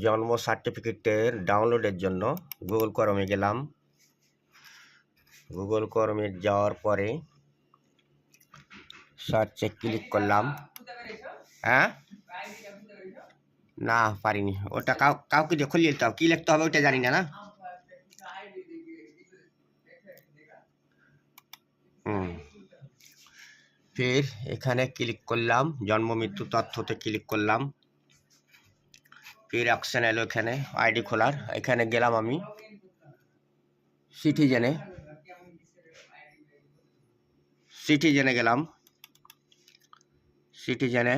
জন্ম সার্টিফিকেটের ডাউনলোডের জন্য গুগল ক্রমে গেলাম। গুগল ক্রমে যাওয়ার পরে সার্চে ক্লিক করলাম। হ্যাঁ, না পারিনি, ওটা কাউকে দিয়ে খুলিয়ে দিতে হবে, কি লিখতে হবে ওটা জানি না। ফির এখানে ক্লিক করলাম, জন্ম মৃত্যু তথ্যতে ক্লিক করলাম। ফির অপশন এলো এখানে আইডি খোলার, এখানে গেলাম আমি সিটিজেনে গেলাম। সিটিজেনে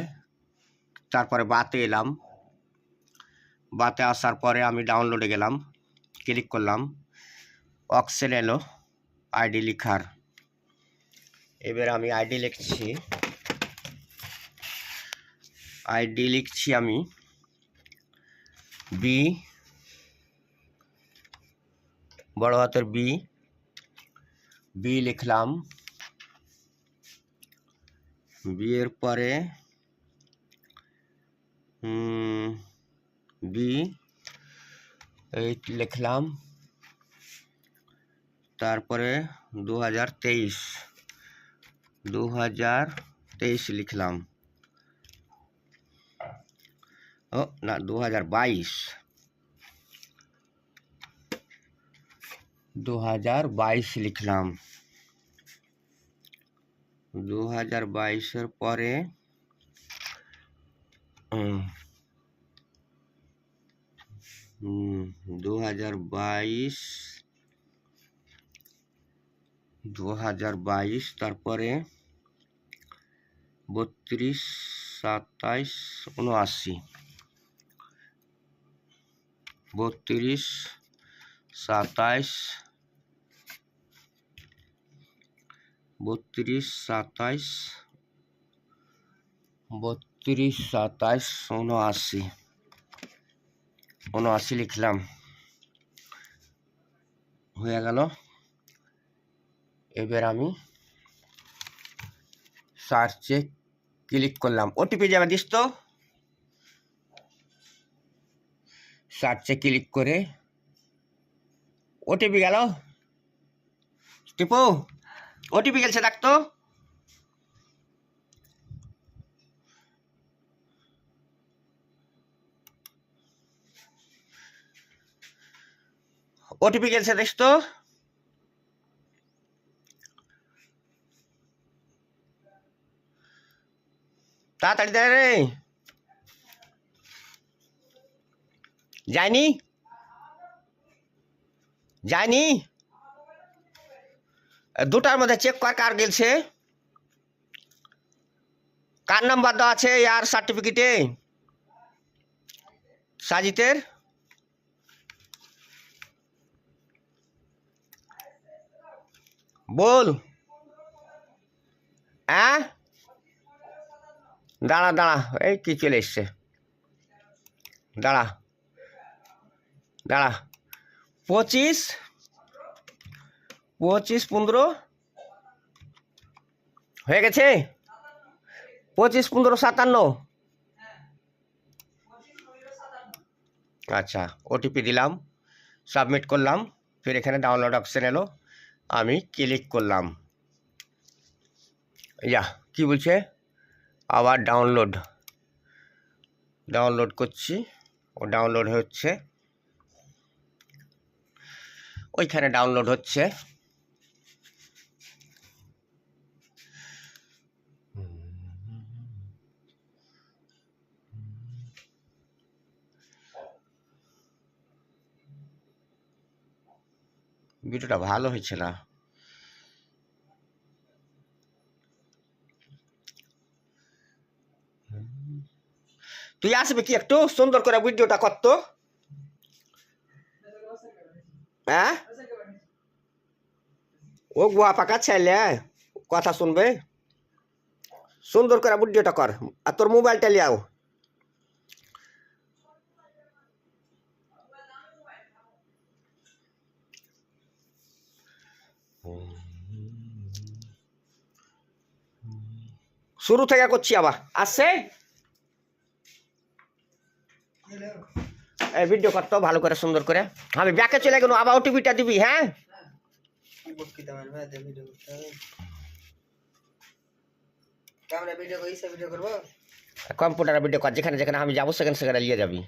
তারপরে বাতে এলাম। বাতে আসার পরে আমি ডাউনলোডে গেলাম, ক্লিক করলাম। অপশন এলো আইডি লিখার। এবার আমি আইডি লিখছি আমি বি, বড় হাতের বি লিখলাম। বি এর পরে বি লিখলাম। তারপরে 2023 লিখলাম। ও না, 2022 লিখলাম। 2022-এর পরে 2022 তারপরে 32, 27, 79, 32, 27, 79 লিখলাম। হয়ে গেল। এবার আমি সার্চে ক্লিক করলাম। ওটিপি যাবে, দিস তো। সার্চে ক্লিক করে ওটিপি গেল, টিপো। ওটিপি গেছে, দেখতো। ওটিপি গেছে, দেখ তো। তাড়াতাড়ি দে রে। যায়নি, দুটার মধ্যে চেক কর কার গেছে, কার নাম্বার দেওয়া আছে ইয়ার সার্টিফিকেটে। সাজিতের বল। হ্যাঁ, দাঁড়া, এই কি চলে এসছে, দাঁড়া। 25, 15 হয়ে গেছে। 25, 15, 57। আচ্ছা, ওটিপি দিলাম, সাবমিট করলাম। ফির এখানে ডাউনলোড অপশন এলো, আমি ক্লিক করলাম। ইয়া কি বলছে, আবার ডাউনলোড করছি। ও ডাউনলোড হচ্ছে, ওইখানে ডাউনলোড হচ্ছে। ভিডিওটা ভালো হয়েছে না। তুই আসবে কি একটু সুন্দর করে ভিডিওটা করতো। হ্যাঁ, ও গুয়া পাকা ছেলে, কথা শুনবে, সুন্দর করে ভিডিওটা কর। আর তোর মোবাইলটা লিয়াও। শুরু থেকে করছি আবার, আসছে ভিডিও করতো ভালো করে সুন্দর করে আমি ব্যাকে চলে গেল আবার ওটিপিটা দিবি হ্যাঁ কম্পিউটার ভিডিও কর যেখানে যেখানে আমি যাবো সেখানে সেখানে নিয়ে যাবি